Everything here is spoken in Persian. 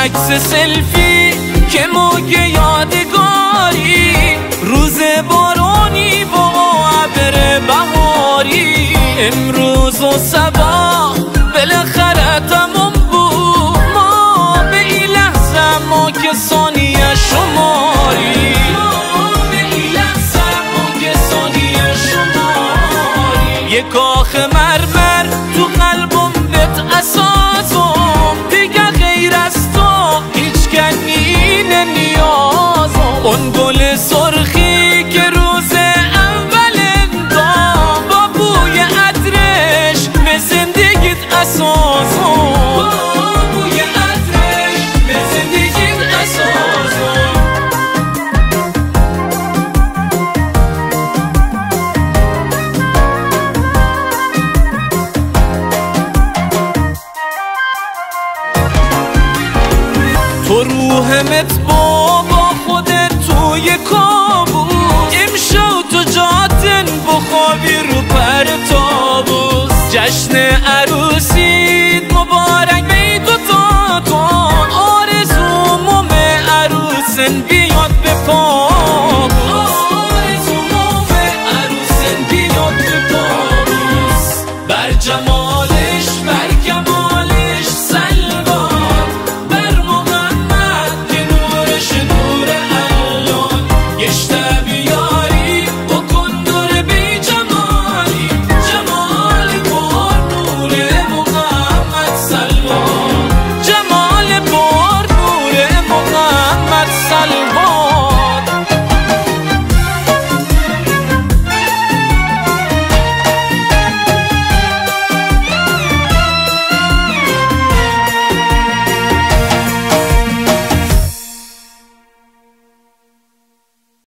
عکس سلفی که موقع یادگاری، روز بارانی با ابر بهاری. امروز و صبح بالاخره تمام بود، ما به این لحظه ما که ثانیه شماری. یه کاخ مرمر تو قلبم بهت اساسم، دیگه غیر از تو هیچ کنی نیازم. اون گل سرخی که روز اول انتام با بوی عطرش به زندگیت اساسم، با بوی عطرش به زندگیت اساسم. تو روحمت